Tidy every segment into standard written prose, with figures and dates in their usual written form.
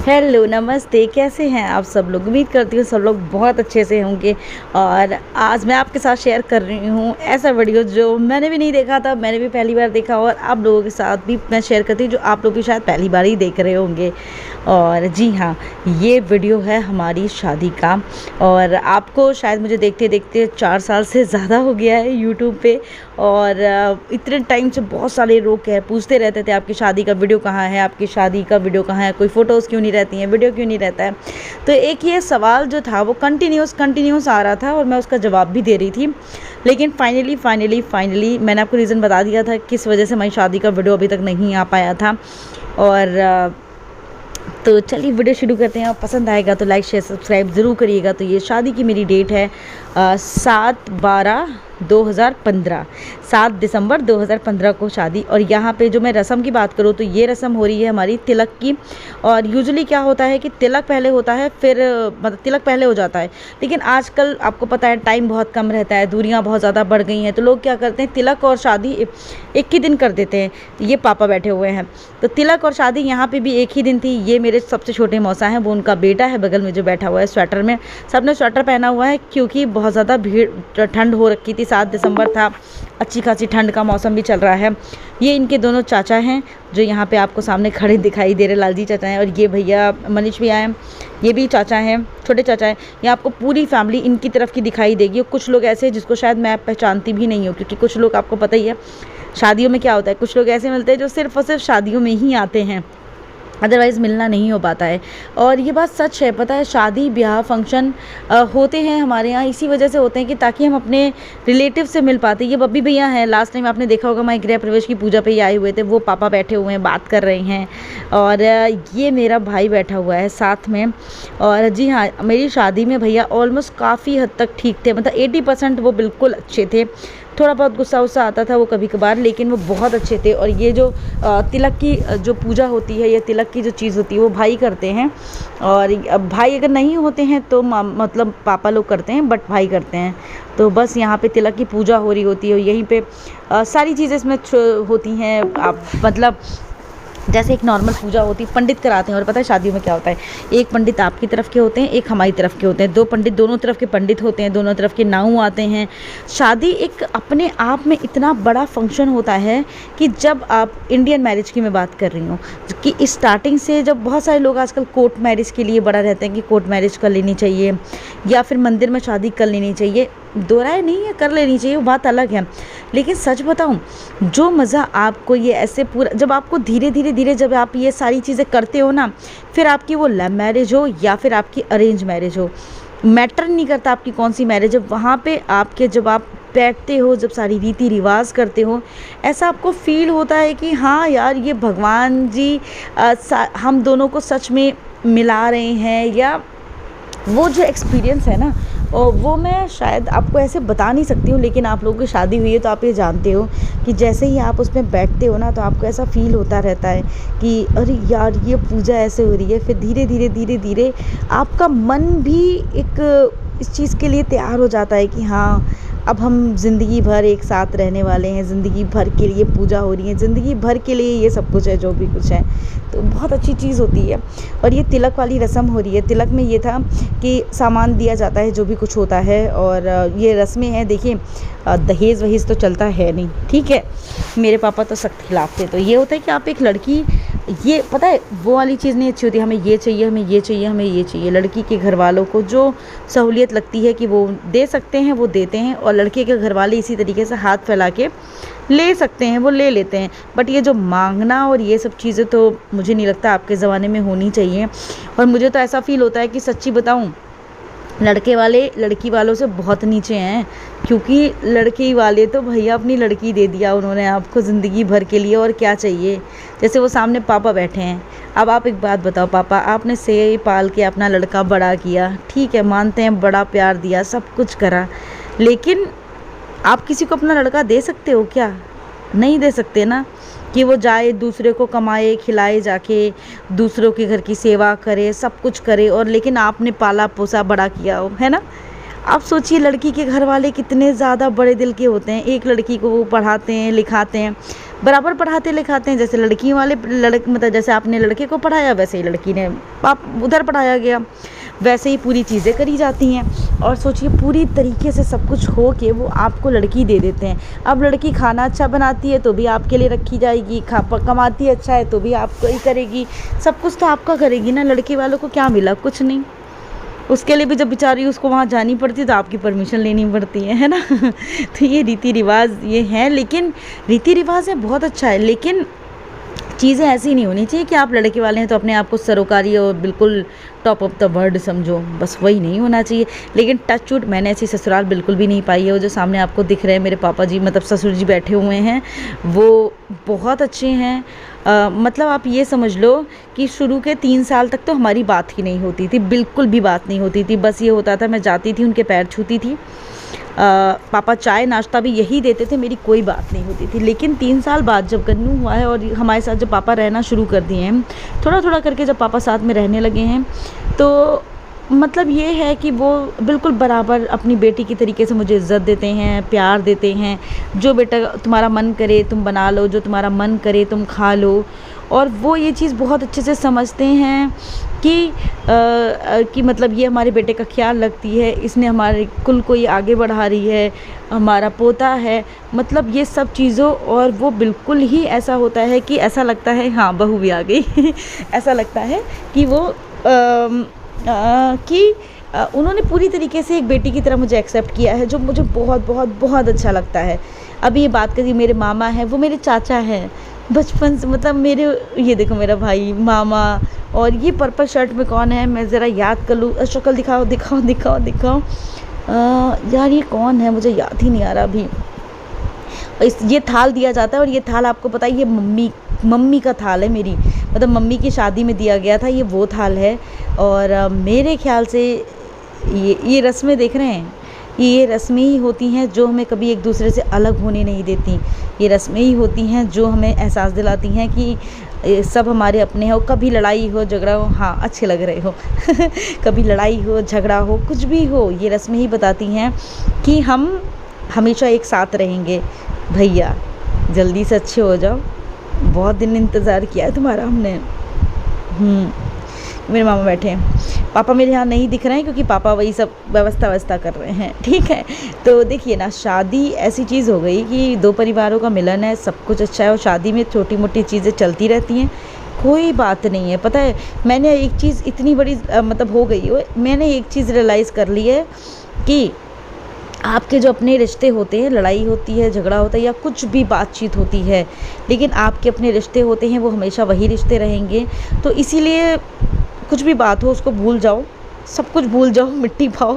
Hello नमस्ते, कैसे हैं आप सब लोग। उम्मीद करती हूँ सब लोग बहुत अच्छे से होंगे। और आज मैं आपके साथ शेयर कर रही हूँ ऐसा वीडियो जो मैंने भी नहीं देखा था, मैंने भी पहली बार देखा और आप लोगों के साथ भी मैं शेयर करती हूँ जो आप लोग भी शायद पहली बार ही देख रहे होंगे। और जी हाँ, ये वीडियो है हमारी शादी का। और आपको शायद मुझे देखते देखते 4 साल से ज़्यादा हो गया है यूट्यूब पे। और इतने टाइम से बहुत सारे लोग पूछते रहते थे आपकी शादी का वीडियो कहाँ है, आपकी शादी का वीडियो कहाँ है, कोई फ़ोटोज़ क्यों नहीं रहती हैं, वीडियो क्यों नहीं रहता है। तो एक ये सवाल जो था वो कंटिन्यूस आ रहा था और मैं उसका जवाब भी दे रही थी। लेकिन फाइनली मैंने आपको रीज़न बता दिया था किस वजह से हमारी शादी का वीडियो अभी तक नहीं आ पाया था। और तो चलिए वीडियो शुरू करते हैं। और पसंद आएगा तो लाइक शेयर सब्सक्राइब ज़रूर करिएगा। तो ये शादी की मेरी डेट है 7/12/2015, 7 दिसंबर 2015 को शादी। और यहाँ पे जो मैं रस्म की बात करूँ तो ये रस्म हो रही है हमारी तिलक की। और यूजुअली क्या होता है कि तिलक पहले होता है, फिर मतलब तिलक पहले हो जाता है। लेकिन आजकल आपको पता है टाइम बहुत कम रहता है, दूरियाँ बहुत ज़्यादा बढ़ गई हैं, तो लोग क्या करते हैं तिलक और शादी एक ही दिन कर देते हैं। ये पापा बैठे हुए हैं, तो तिलक और शादी यहाँ पे भी एक ही दिन थी। ये मेरे सबसे छोटे मौसा हैं, वो उनका बेटा है बगल में जो बैठा हुआ है स्वेटर में। सबने स्वेटर पहना हुआ है क्योंकि बहुत ज़्यादा भीड़ ठंड हो रखी थी। 7 दिसंबर था, अच्छी खासी ठंड का मौसम भी चल रहा है। ये इनके दोनों चाचा हैं जो यहाँ पे आपको सामने खड़े दिखाई दे रहे, लालजी चाचा हैं। और ये भैया मनीष भैया हैं, ये भी चाचा हैं, छोटे चाचा हैं। ये आपको पूरी फैमिली इनकी तरफ की दिखाई देगी। और कुछ लोग ऐसे हैं जिसको शायद मैं पहचानती भी नहीं हूँ, क्योंकि कुछ लोग आपको पता ही है शादियों में क्या होता है, कुछ लोग ऐसे मिलते हैं जो सिर्फ़ और सिर्फ शादियों में ही आते हैं, अदरवाइज़ मिलना नहीं हो पाता है। और ये बात सच है, पता है शादी ब्याह फंक्शन होते हैं हमारे यहाँ इसी वजह से होते हैं कि ताकि हम अपने रिलेटिव से मिल पाते। ये बब्बी भैया हैं, लास्ट टाइम आपने देखा होगा हमारे गृह प्रवेश की पूजा पे ही आए हुए थे, वो पापा बैठे हुए हैं बात कर रहे हैं। और ये मेरा भाई बैठा हुआ है साथ में। और जी हाँ, मेरी शादी में भैया ऑलमोस्ट काफ़ी हद तक ठीक थे, मतलब 80% वो बिल्कुल अच्छे थे। थोड़ा बहुत गुस्सा वुस्सा आता था वो कभी कभार, लेकिन वो बहुत अच्छे थे। और ये जो तिलक की जो पूजा होती है या तिलक की जो चीज़ होती है वो भाई करते हैं। और भाई अगर नहीं होते हैं तो मतलब पापा लोग करते हैं, बट भाई करते हैं। तो बस यहाँ पे तिलक की पूजा हो रही होती है और यहीं पे सारी चीज़ें इसमें होती हैं। आप मतलब जैसे एक नॉर्मल पूजा होती है, पंडित कराते हैं। और पता है शादियों में क्या होता है, एक पंडित आपकी तरफ के होते हैं, एक हमारी तरफ के होते हैं, 2 पंडित दोनों तरफ के पंडित होते हैं, दोनों तरफ के नाऊ आते हैं। शादी एक अपने आप में इतना बड़ा फंक्शन होता है कि जब आप इंडियन मैरिज की मैं बात कर रही हूँ कि स्टार्टिंग से जब बहुत सारे लोग आजकल कोर्ट मैरिज के लिए बड़ा रहते हैं कि कोर्ट मैरिज कर लेनी चाहिए या फिर मंदिर में शादी कर लेनी चाहिए, दो राय नहीं है, कर लेनी चाहिए, वो बात अलग है। लेकिन सच बताऊं, जो मज़ा आपको ये ऐसे पूरा जब आपको धीरे धीरे जब आप ये सारी चीज़ें करते हो ना, फिर आपकी वो लव मैरिज हो या फिर आपकी अरेंज मैरिज हो, मैटर नहीं करता आपकी कौन सी मैरिज है, वहाँ पे आपके जब आप बैठते हो, जब सारी रीति रिवाज करते हो, ऐसा आपको फील होता है कि हाँ यार ये भगवान जी हम दोनों को सच में मिला रहे हैं। या वो जो एक्सपीरियंस है ना, और वो मैं शायद आपको ऐसे बता नहीं सकती हूँ, लेकिन आप लोगों की शादी हुई है तो आप ये जानते हो कि जैसे ही आप उसमें बैठते हो ना, तो आपको ऐसा फील होता रहता है कि अरे यार ये पूजा ऐसे हो रही है। फिर धीरे धीरे आपका मन भी एक इस चीज़ के लिए तैयार हो जाता है कि हाँ अब हम ज़िंदगी भर एक साथ रहने वाले हैं, ज़िंदगी भर के लिए पूजा हो रही है, ज़िंदगी भर के लिए ये सब कुछ है जो भी कुछ है। तो बहुत अच्छी चीज़ होती है। और ये तिलक वाली रस्म हो रही है। तिलक में ये था कि सामान दिया जाता है जो भी कुछ होता है। और ये रस्में हैं, देखिए दहेज वहेज तो चलता है नहीं, ठीक है, मेरे पापा तो सख्त खिलाफ थे। तो ये होता है कि आप एक लड़की, ये पता है वो वाली चीज़ नहीं अच्छी होती, हमें ये चाहिए, हमें ये चाहिए, हमें ये चाहिए। लड़की के घर वालों को जो सहूलियत लगती है कि वो दे सकते हैं वो देते हैं, और लड़के के घर वाले इसी तरीके से हाथ फैला के ले सकते हैं वो ले लेते हैं। बट ये जो मांगना और ये सब चीज़ें तो मुझे नहीं लगता आपके ज़माने में होनी चाहिए। और मुझे तो ऐसा फील होता है कि सच्ची बताऊँ, लड़के वाले लड़की वालों से बहुत नीचे हैं, क्योंकि लड़के वाले तो भैया अपनी लड़की दे दिया उन्होंने आपको ज़िंदगी भर के लिए, और क्या चाहिए। जैसे वो सामने पापा बैठे हैं, अब आप एक बात बताओ, पापा आपने से पाल के अपना लड़का बड़ा किया, ठीक है मानते हैं, बड़ा प्यार दिया, सब कुछ करा, लेकिन आप किसी को अपना लड़का दे सकते हो क्या? नहीं दे सकते ना, कि वो जाए दूसरे को कमाए खिलाए, जाके दूसरों के घर की सेवा करे, सब कुछ करे, और लेकिन आपने पाला पोसा बड़ा किया हो, है ना। आप सोचिए लड़की के घर वाले कितने ज़्यादा बड़े दिल के होते हैं। एक लड़की को वो पढ़ाते हैं लिखाते हैं, बराबर पढ़ाते लिखाते हैं। जैसे लड़की वाले मतलब जैसे आपने लड़के को पढ़ाया वैसे ही लड़की ने आप उधर पढ़ाया गया, वैसे ही पूरी चीज़ें करी जाती हैं। और सोचिए पूरी तरीके से सब कुछ हो के वो आपको लड़की दे देते हैं। अब लड़की खाना अच्छा बनाती है तो भी आपके लिए रखी जाएगी, कमाती है अच्छा है तो भी आपको ही करेगी, सब कुछ तो आपका करेगी ना। लड़के वालों को क्या मिला? कुछ नहीं। उसके लिए भी जब बेचारी उसको वहाँ जानी पड़ती है तो आपकी परमिशन लेनी पड़ती है ना। तो ये रीति रिवाज ये हैं, लेकिन रीति रिवाज है बहुत अच्छा है, लेकिन चीज़ें ऐसी नहीं होनी चाहिए कि आप लड़के वाले हैं तो अपने आप को सरोकारी और बिल्कुल टॉप ऑफ द वर्ल्ड समझो, बस वही नहीं होना चाहिए। लेकिन टच वुड मैंने ऐसी ससुराल बिल्कुल भी नहीं पाई है। वो जो सामने आपको दिख रहे हैं मेरे पापा जी, मतलब ससुर जी बैठे हुए हैं, वो बहुत अच्छे हैं। मतलब आप ये समझ लो कि शुरू के 3 साल तक तो हमारी बात ही नहीं होती थी, बिल्कुल भी बात नहीं होती थी। बस ये होता था मैं जाती थी उनके पैर छूती थी, पापा चाय नाश्ता भी यही देते थे, मेरी कोई बात नहीं होती थी। लेकिन 3 साल बाद जब गन्नू हुआ है और हमारे साथ जब पापा रहना शुरू कर दिए हैं, थोड़ा थोड़ा करके जब पापा साथ में रहने लगे हैं, तो मतलब ये है कि वो बिल्कुल बराबर अपनी बेटी की तरीके से मुझे इज़्ज़त देते हैं, प्यार देते हैं। जो बेटा तुम्हारा मन करे तुम बना लो, जो तुम्हारा मन करे तुम खा लो। और वो ये चीज़ बहुत अच्छे से समझते हैं कि मतलब ये हमारे बेटे का ख्याल रखती है, इसने हमारे कुल को ये आगे बढ़ा रही है, हमारा पोता है, मतलब ये सब चीज़ों। और वो बिल्कुल ही ऐसा होता है कि ऐसा लगता है हाँ बहू भी आ गई। ऐसा लगता है कि वो उन्होंने पूरी तरीके से एक बेटी की तरह मुझे एक्सेप्ट किया है, जो मुझे बहुत बहुत बहुत अच्छा लगता है। अभी ये बात करिए, मेरे मामा हैं, वो मेरे चाचा हैं बचपन से, मतलब मेरे, ये देखो मेरा भाई, मामा। और ये पर्पल शर्ट में कौन है, मैं ज़रा याद कर लूँ, शक्ल दिखाओ दिखाओ दिखाओ दिखाओ। यार ये कौन है, मुझे याद ही नहीं आ रहा अभी। ये थाल दिया जाता है, और ये थाल आपको पता है ये मम्मी का थाल है मेरी, मतलब मम्मी की शादी में दिया गया था, ये वो थाल है। और मेरे ख्याल से ये रस्में देख रहे हैं, ये रस्में ही होती हैं जो हमें कभी एक दूसरे से अलग होने नहीं देती। ये रस्में ही होती हैं जो हमें एहसास दिलाती हैं कि सब हमारे अपने हो। कभी लड़ाई हो झगड़ा हो, हाँ अच्छे लग रहे हो। कभी लड़ाई हो झगड़ा हो कुछ भी हो, ये रस्में ही बताती हैं कि हम हमेशा एक साथ रहेंगे। भैया जल्दी से अच्छे हो जाओ, बहुत दिन इंतज़ार किया है तुम्हारा हमने। मेरे मामा बैठे हैं, पापा मेरे यहाँ नहीं दिख रहे हैं क्योंकि पापा वही सब व्यवस्था कर रहे हैं, ठीक है। तो देखिए ना, शादी ऐसी चीज़ हो गई कि 2 परिवारों का मिलन है, सब कुछ अच्छा है, और शादी में छोटी मोटी चीज़ें चलती रहती हैं, कोई बात नहीं है। पता है मैंने एक चीज़ इतनी बड़ी मतलब हो गई हो, मैंने एक चीज़ रियलाइज़ कर ली है कि आपके जो अपने रिश्ते होते हैं, लड़ाई होती है झगड़ा होता है या कुछ भी बातचीत होती है, लेकिन आपके अपने रिश्ते होते हैं वो हमेशा वही रिश्ते रहेंगे। तो इसीलिए कुछ भी बात हो उसको भूल जाओ, सब कुछ भूल जाओ, मिट्टी पाओ।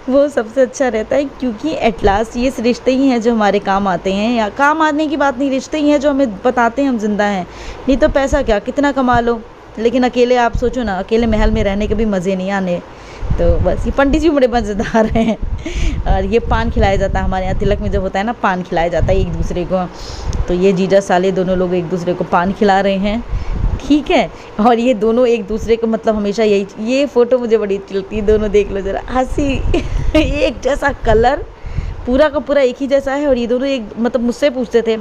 वो सबसे अच्छा रहता है, क्योंकि एट लास्ट ये रिश्ते ही हैं जो हमारे काम आते हैं। या काम आने की बात नहीं, रिश्ते ही हैं जो हमें बताते हैं हम जिंदा हैं। नहीं तो पैसा क्या, कितना कमा लो, लेकिन अकेले आप सोचो ना, अकेले महल में रहने के भी मज़े नहीं आने। तो बस ये पंडित जी बड़े मज़ेदार हैं। और ये पान खिलाया जाता है हमारे यहाँ, तिलक में जब होता है ना पान खिलाया जाता है एक दूसरे को। तो ये जीजा साले दोनों लोग एक दूसरे को पान खिला रहे हैं, ठीक है। और ये दोनों एक दूसरे को मतलब हमेशा ये फ़ोटो मुझे बड़ी अच्छी लगती है, दोनों देख लो ज़रा, हंसी। एक जैसा कलर, पूरा का पूरा एक ही जैसा है। और ये दोनों एक मतलब मुझसे पूछते थे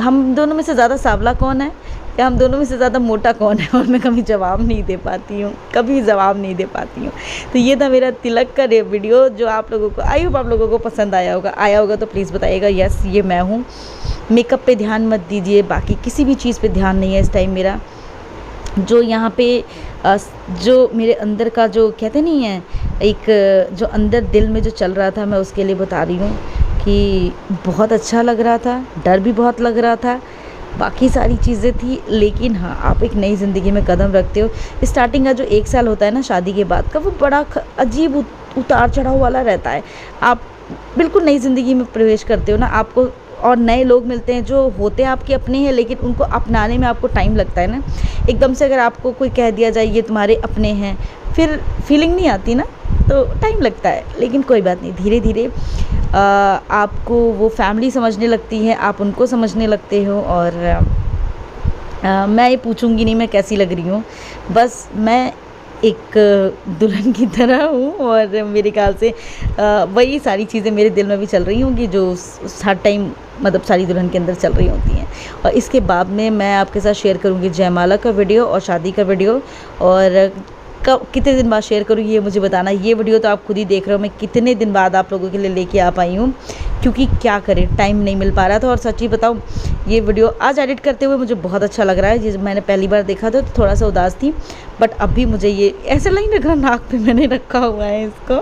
हम दोनों में से ज़्यादा सांवला कौन है, या हम दोनों में से ज़्यादा मोटा कौन है। और मैं कभी जवाब नहीं दे पाती हूँ, कभी जवाब नहीं दे पाती हूँ। तो ये था मेरा तिलक का वीडियो, जो आप लोगों को, आई होप आप लोगों को पसंद आया होगा तो प्लीज़ बताइएगा। यस ये मैं हूँ। मेकअप पे ध्यान मत दीजिए, बाकी किसी भी चीज़ पे ध्यान नहीं है इस टाइम मेरा। जो यहाँ पे जो मेरे अंदर का जो कहते नहीं है, एक जो अंदर दिल में जो चल रहा था, मैं उसके लिए बता रही हूँ कि बहुत अच्छा लग रहा था, डर भी बहुत लग रहा था, बाकी सारी चीज़ें थी। लेकिन हाँ, आप एक नई ज़िंदगी में कदम रखते हो। स्टार्टिंग का जो 1 साल होता है ना शादी के बाद का, वो बड़ा अजीब उतार चढ़ाव वाला रहता है। आप बिल्कुल नई ज़िंदगी में प्रवेश करते हो ना, आपको और नए लोग मिलते हैं जो होते हैं आपके अपने हैं, लेकिन उनको अपनाने में आपको टाइम लगता है ना। एकदम से अगर आपको कोई कह दिया जाए ये तुम्हारे अपने हैं, फिर फीलिंग नहीं आती ना, तो टाइम लगता है। लेकिन कोई बात नहीं, धीरे धीरे आपको वो फैमिली समझने लगती है, आप उनको समझने लगते हो। और मैं ये पूछूंगी नहीं मैं कैसी लग रही हूँ, बस मैं एक दुल्हन की तरह हूँ और मेरे ख़्याल से वही सारी चीज़ें मेरे दिल में भी चल रही होंगी जो हर टाइम मतलब सारी दुल्हन के अंदर चल रही होती हैं। और इसके बाद में मैं आपके साथ शेयर करूँगी जयमाला का वीडियो और शादी का वीडियो, और कब कितने दिन बाद शेयर करूँ ये मुझे बताना। ये वीडियो तो आप खुद ही देख रहे हो मैं कितने दिन बाद आप लोगों के लिए लेके आ पाई हूँ, क्योंकि क्या करें टाइम नहीं मिल पा रहा था। और सच्ची बताऊँ ये वीडियो आज एडिट करते हुए मुझे बहुत अच्छा लग रहा है। जिस मैंने पहली बार देखा था तो थोड़ा सा उदास थी, बट अभी मुझे ये ऐसा नहीं लग रहा नाक पे मैंने रखा हुआ है इसको,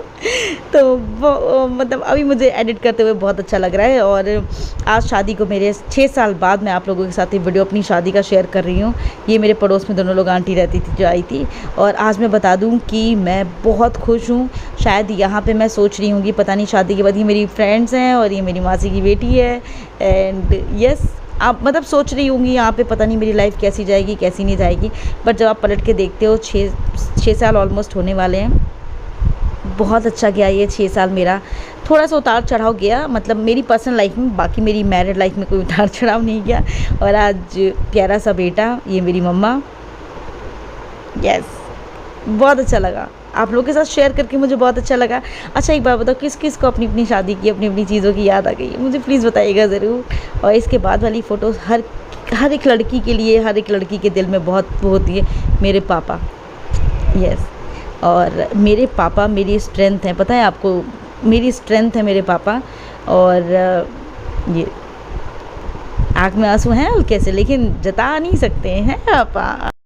तो वो मतलब अभी मुझे एडिट करते हुए बहुत अच्छा लग रहा है। और आज शादी को मेरे 6 साल बाद मैं आप लोगों के साथ ये वीडियो अपनी शादी का शेयर कर रही हूँ। ये मेरे पड़ोस में दोनों लोग आंटी रहती थी जो आई थी, और आज मैं बता दूँ कि मैं बहुत खुश हूँ। शायद यहाँ पे मैं सोच रही हूँ कि पता नहीं शादी के बाद ये मेरी फ्रेंड्स हैं और ये मेरी मासी की बेटी है, एंड यस आप मतलब सोच रही होंगी यहाँ पे पता नहीं मेरी लाइफ कैसी जाएगी कैसी नहीं जाएगी, बट जब आप पलट के देखते हो 6 साल ऑलमोस्ट होने वाले हैं। बहुत अच्छा गया ये 6 साल मेरा। थोड़ा सा उतार चढ़ाव गया मतलब मेरी पर्सनल लाइफ में, बाकी मेरी मैरिड लाइफ में कोई उतार चढ़ाव नहीं गया। और आज प्यारा सा बेटा, ये मेरी मम्मा, यस बहुत अच्छा लगा आप लोगों के साथ शेयर करके, मुझे बहुत अच्छा लगा। अच्छा एक बार बताओ किस किस को अपनी अपनी शादी की अपनी अपनी चीज़ों की याद आ गई है, मुझे प्लीज़ बताइएगा ज़रूर। और इसके बाद वाली फ़ोटोज़ हर एक लड़की के लिए, हर एक लड़की के दिल में बहुत वो होती है। मेरे पापा, यस, और मेरे पापा मेरी स्ट्रेंथ हैं, पता है आपको मेरी स्ट्रेंथ है मेरे पापा। और ये आँख में आंसू हैं हल्के से, लेकिन जता नहीं सकते हैं पापा।